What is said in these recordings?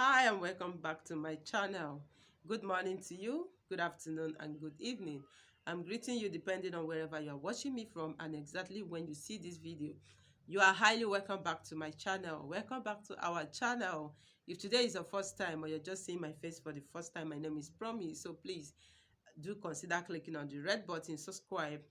Hi and welcome back to my channel. Good morning to you, good afternoon and good evening. I'm greeting you depending on wherever you're watching me from and exactly when you see this video. You are highly welcome back to my channel. Welcome back to our channel. If today is your first time or you're just seeing my face for the first time, my name is Promise. So please do consider clicking on the red button, subscribe,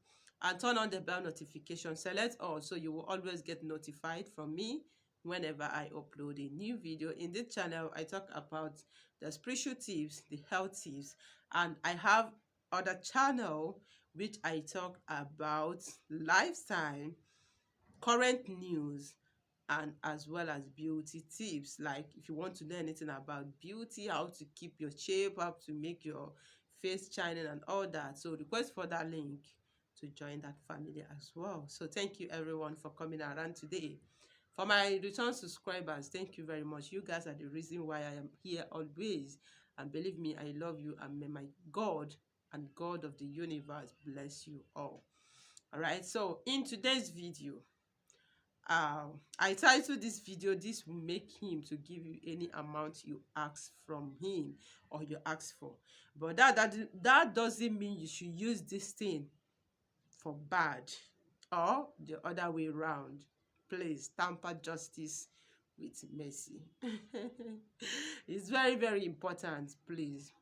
and turn on the bell notification. Select all so you will always get notified from me whenever I upload a new video. In this channel, I talk about the spiritual tips, the health tips, and I have other channel which I talk about lifestyle, current news, and as well as beauty tips. Like if you want to know anything about beauty, how to keep your shape, how to make your face shining and all that, so request for that link to join that family as well. So thank you everyone for coming around today. For my return subscribers, thank you very much. You guys are the reason why I am here always, and believe me, I love you, and may my God and God of the universe bless you all right, so in today's video, I titled this video, "This will make him to give you any amount you ask from him or you ask for." But that doesn't mean you should use this thing for bad or the other way around. Please tamper justice with mercy. It's very, very important, please.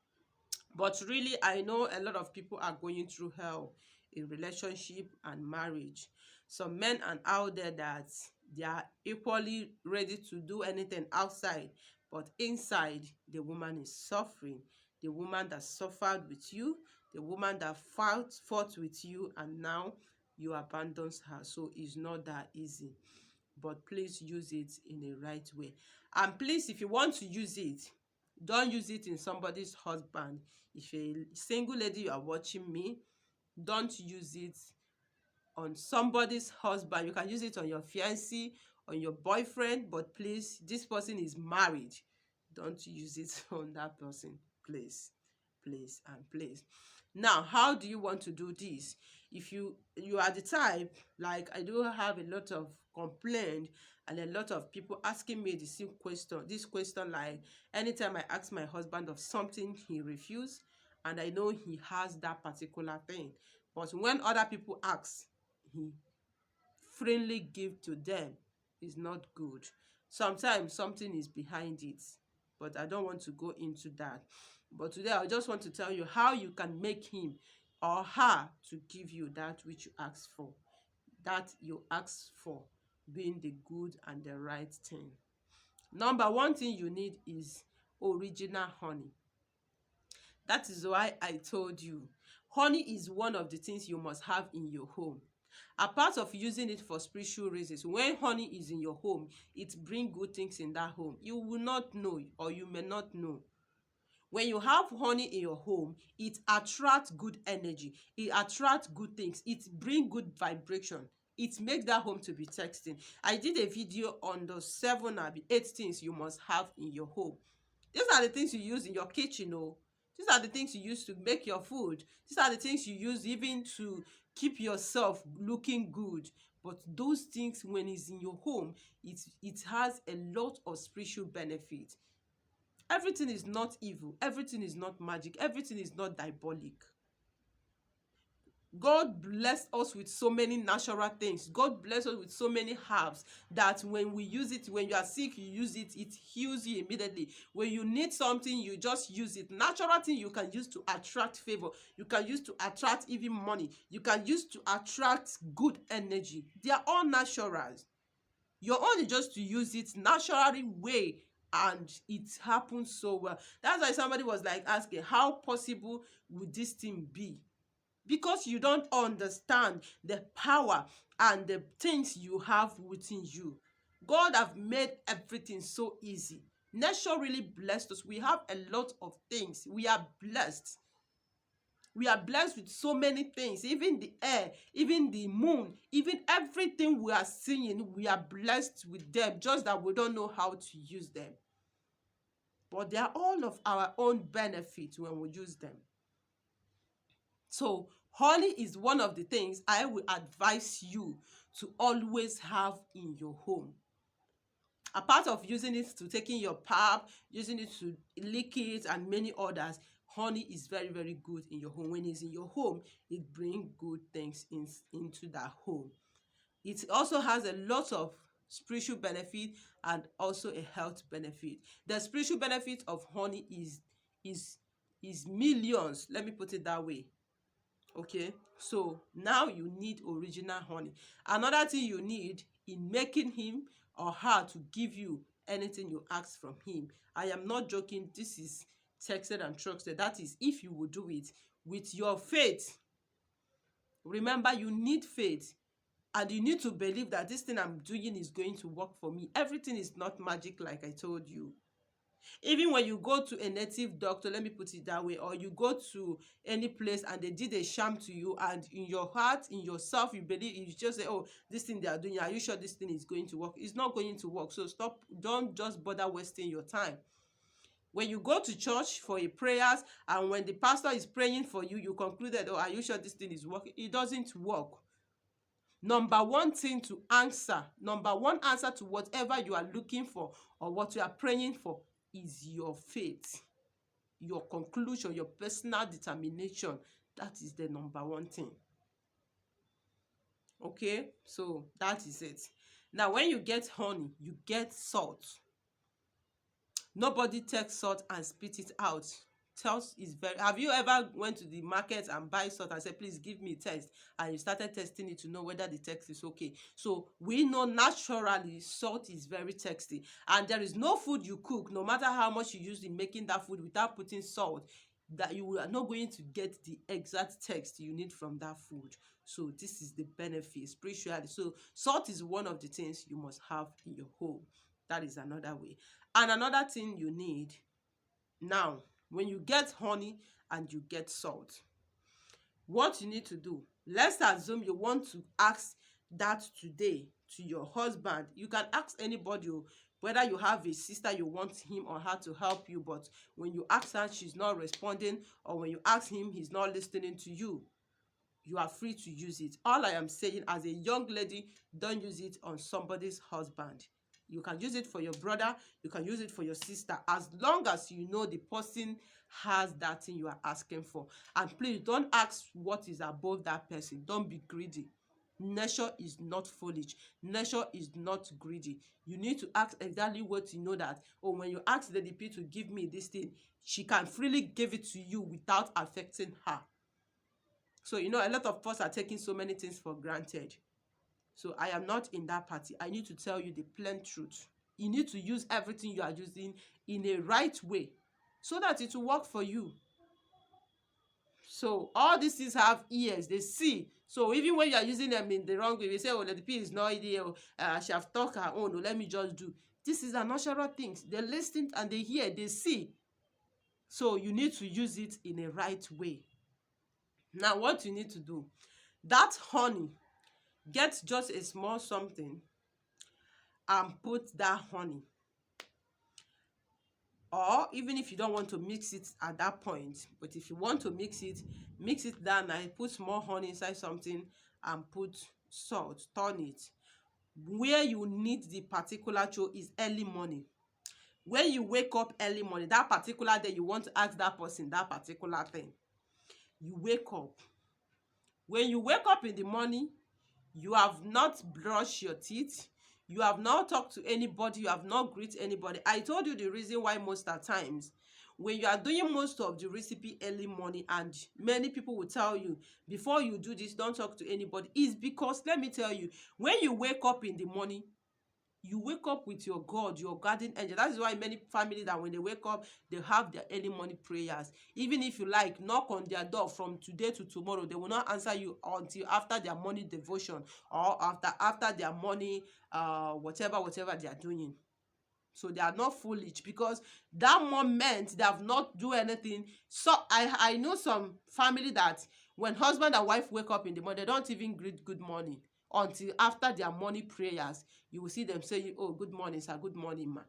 But really, I know a lot of people are going through hell in relationship and marriage. Some men are out there that they are equally ready to do anything outside, but inside, the woman is suffering. The woman that suffered with you, the woman that fought with you, and now you abandon her. So it's not that easy. But please use it in a right way. And please, if you want to use it, don't use it in somebody's husband. If a single lady you are watching me, don't use it on somebody's husband. You can use it on your fiancé, on your boyfriend, but please, this person is married. Don't use it on that person. Please, please, and please. Now, how do you want to do this? If you are the type, like I do have a lot of complaint and a lot of people asking me the same question, this question, like anytime I ask my husband of something, he refuses, and I know he has that particular thing. But when other people ask, he freely give to them. Is not good. Sometimes something is behind it, but I don't want to go into that. But today I just want to tell you how you can make him or her to give you that which you ask for, that you ask for, being the good and the right thing. Number one thing you need is original honey. That is why I told you, honey is one of the things you must have in your home. Apart of using it for spiritual reasons, when honey is in your home, it brings good things in that home. You will not know, or you may not know. When you have honey in your home, it attracts good energy. It attracts good things. It brings good vibration. It makes that home to be texting. I did a video on the 7 or 8 things you must have in your home. These are the things you use in your kitchen. Oh, these are the things you use to make your food. These are the things you use even to keep yourself looking good. But those things, when it's in your home, it has a lot of spiritual benefit. Everything is not evil. Everything is not magic. Everything is not diabolic. God bless us with so many natural things. God bless us with so many herbs that when we use it, when you are sick, you use it, it heals you immediately. When you need something, you just use it. Natural thing you can use to attract favor. You can use to attract even money. You can use to attract good energy. They are all naturals. Your own is just to use it naturally way, and it happens so well. That's why somebody was like asking, how possible would this thing be? Because you don't understand the power and the things you have within you. God have made everything so easy. Nature really blessed us. We have a lot of things. We are blessed. We are blessed with so many things, even the air, even the moon, even everything we are seeing, we are blessed with them, just that we don't know how to use them. But they are all of our own benefit when we use them. So honey is one of the things I will advise you to always have in your home. Apart of using it to taking your pap, using it to lick it, and many others, honey is very, very good in your home. When it's in your home, it brings good things into that home. It also has a lot of spiritual benefit and also a health benefit. The spiritual benefit of honey is is millions. Let me put it that way. Okay, so now you need original honey. Another thing you need in making him or her to give you anything you ask from him. I am not joking. This is texted and trusted. That is, if you will do it with your faith. Remember, you need faith. And you need to believe that this thing I'm doing is going to work for me. Everything is not magic, like I told you. Even when you go to a native doctor, let me put it that way, or you go to any place and they did a sham to you, and in your heart, in yourself, you believe, you just say, oh, this thing they are doing, are you sure this thing is going to work? It's not going to work. So stop. Don't just bother wasting your time. When you go to church for a prayers, and when the pastor is praying for you, you concluded, oh, are you sure this thing is working? It doesn't work. Number one thing to answer, number one answer to whatever you are looking for or what you are praying for is your faith, your conclusion, your personal determination. That is the number one thing. Okay, so that is it. Now, when you get honey, you get salt. Nobody takes salt and spit it out. Salt is very. Have you ever went to the market and buy salt and said, please give me a test, and you started testing it to know whether the taste is okay? So we know naturally salt is very tasty, and there is no food you cook, no matter how much you use in making that food, without putting salt, that you are not going to get the exact taste you need from that food. So this is the benefit spiritually. So salt is one of the things you must have in your home. That is another way. And another thing you need now, when you get honey and you get salt, what you need to do, let's assume you want to ask that today to your husband. You can ask anybody, whether you have a sister you want him or her to help you, but when you ask her, she's not responding, or when you ask him, he's not listening to you, you are free to use it. All I am saying, as a young lady, don't use it on somebody's husband. You can use it for your brother, you can use it for your sister, as long as you know the person has that thing you are asking for. And please don't ask what is above that person. Don't be greedy. Nature is not foolish. Nature is not greedy. You need to ask exactly what you know that, oh, when you ask the DP to give me this thing, she can freely give it to you without affecting her. So, a lot of us are taking so many things for granted. So I am not in that party. I need to tell you the plain truth. You need to use everything you are using in a right way so that it will work for you. So all these things have ears, they see. So even when you are using them in the wrong way, you say, oh, the P is not ideal, she have talked her own, oh, let me just do. This is a natural thing. They listen and they hear, they see. So you need to use it in a right way. Now, what you need to do, that honey, get just a small something and put that honey. Or even if you don't want to mix it at that point, but if you want to mix it down and put small honey inside something and put salt, turn it. Where you need the particular show is early morning. When you wake up early morning, that particular day you want to ask that person that particular thing, you wake up. When you wake up in the morning, you have not brushed your teeth, you have not talked to anybody, you have not greeted anybody. I told you the reason why most of the times when you are doing most of the recipe early morning, and many people will tell you before you do this, don't talk to anybody, is because, let me tell you, when you wake up in the morning, you wake up with your God, your guardian angel. That is why many families, that when they wake up, they have their early morning prayers. Even if you like, knock on their door from today to tomorrow, they will not answer you until after their morning devotion, or after their morning whatever they are doing. So they are not foolish, because that moment they have not do anything. So I know some family that when husband and wife wake up in the morning, they don't even greet good morning until after their morning prayers. You will see them saying, oh, good morning sir, good morning ma.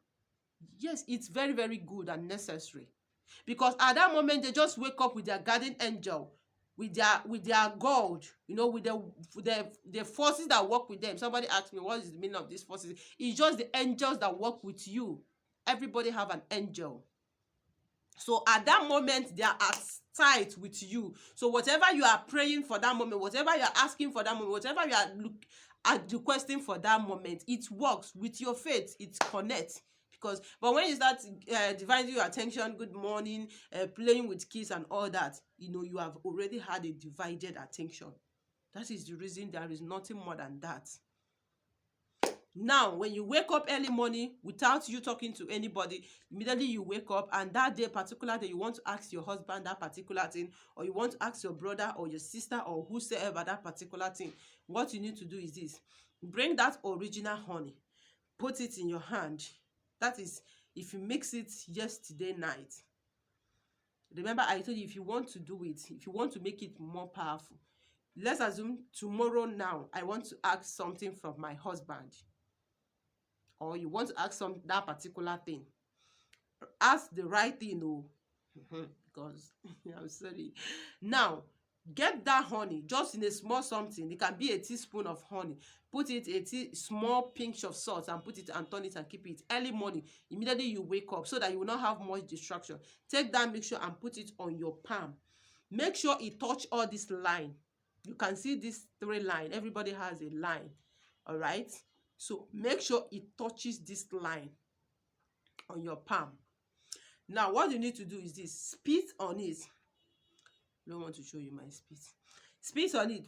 Yes, it's very, very good and necessary, because at that moment they just wake up with their guardian angel with their god, you know, with the forces that work with them. Somebody asked me, what is the meaning of these forces? It's just the angels that work with you. Everybody have an angel. So at that moment, they are at sight with you. So whatever you are praying for that moment, whatever you are asking for that moment, whatever you are requesting for that moment, it works with your faith. It connects. Because but when you start dividing your attention, good morning, playing with kids and all that, you know, you have already had a divided attention. That is the reason there is nothing more than that. Now, when you wake up early morning without you talking to anybody, immediately you wake up, and that day, particular day, you want to ask your husband that particular thing, or you want to ask your brother or your sister or whosoever that particular thing, what you need to do is this: bring that original honey, put it in your hand. That is, if you mix it yesterday night. Remember, I told you, if you want to do it, if you want to make it more powerful, let's assume tomorrow now I want to ask something from my husband, or you want to ask that particular thing. Ask the right thing, oh. Because I'm sorry. Now, get that honey just in a small something. It can be a teaspoon of honey. Put it a small pinch of salt and put it and turn it and keep it early morning. Immediately you wake up, so that you will not have much distraction. Take that mixture and put it on your palm. Make sure it touch all this line. You can see this 3 line. Everybody has a line. All right. So make sure it touches this line on your palm. Now, what you need to do is this: spit on it. I don't want to show you my spit. Spit on it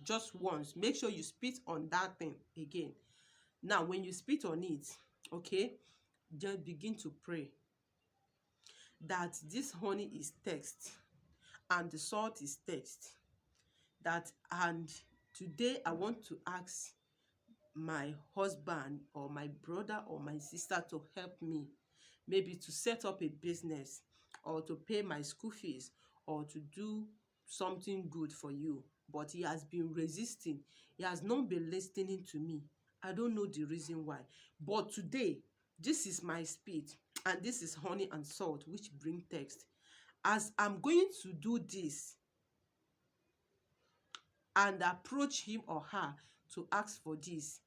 just once. Make sure you spit on that thing again. Now, when you spit on it, okay, just begin to pray that this honey is text and the salt is text. That, and today I want to ask my husband or my brother or my sister to help me, maybe to set up a business, or to pay my school fees, or to do something good for you. But he has been resisting. He has not been listening to me. I don't know the reason why. But today, this is my speed, and this is honey and salt, which bring text. As I'm going to do this and approach him or her to ask for this,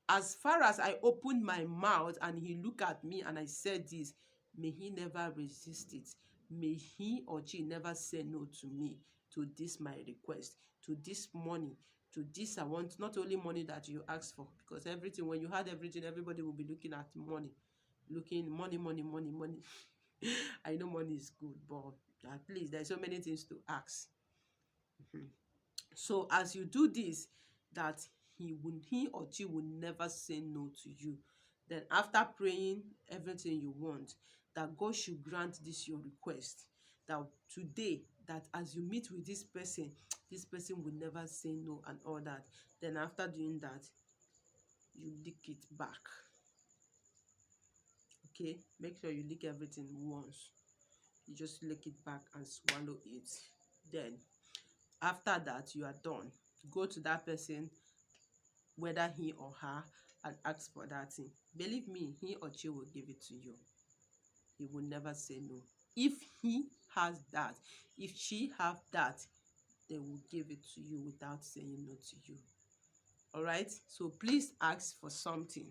as far as I opened my mouth and he looked at me and I said this, may he never resist it. May he or she never say no to me, to this my request, to this money, to this I want. Not only money that you ask for, because everything, when you had everything, everybody will be looking at money. Looking money, money, money, money. I know money is good, but at least there's so many things to ask. So as you do this, that he or she will never say no to you. Then after praying everything you want, that God should grant this your request. That today, that as you meet with this person will never say no and all that. Then after doing that, you lick it back. Okay, make sure you lick everything once. You just lick it back and swallow it. Then after that, you are done. Go to that person, whether he or her, and ask for that thing. Believe me, he or she will give it to you. He will never say no. If he has that, if she have that, they will give it to you without saying no to you. All right? So please ask for something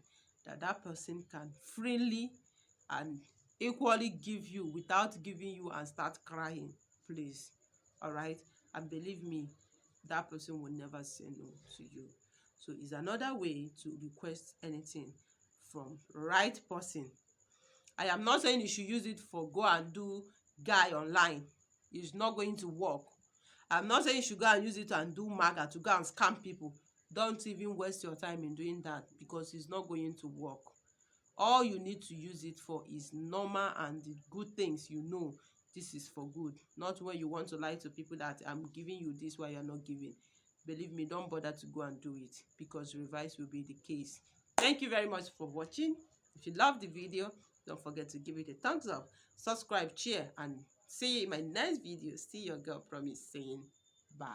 that person can freely and equally give you without giving you and start crying. Please. All right? And believe me, that person will never say no to you. So it's another way to request anything from right person. I am not saying you should use it for go and do guy online. It's not going to work. I'm not saying you should go and use it and do MAGA to go and scam people. Don't even waste your time in doing that, because it's not going to work. All you need to use it for is normal and the good things you know this is for good. Not when you want to lie to people that I'm giving you this while you're not giving. Believe me, don't bother to go and do it, because reverse will be the case. Thank you very much for watching. If you love the video, don't forget to give it a thumbs up, subscribe, share, and see you in my next video. See your girl Promise saying bye.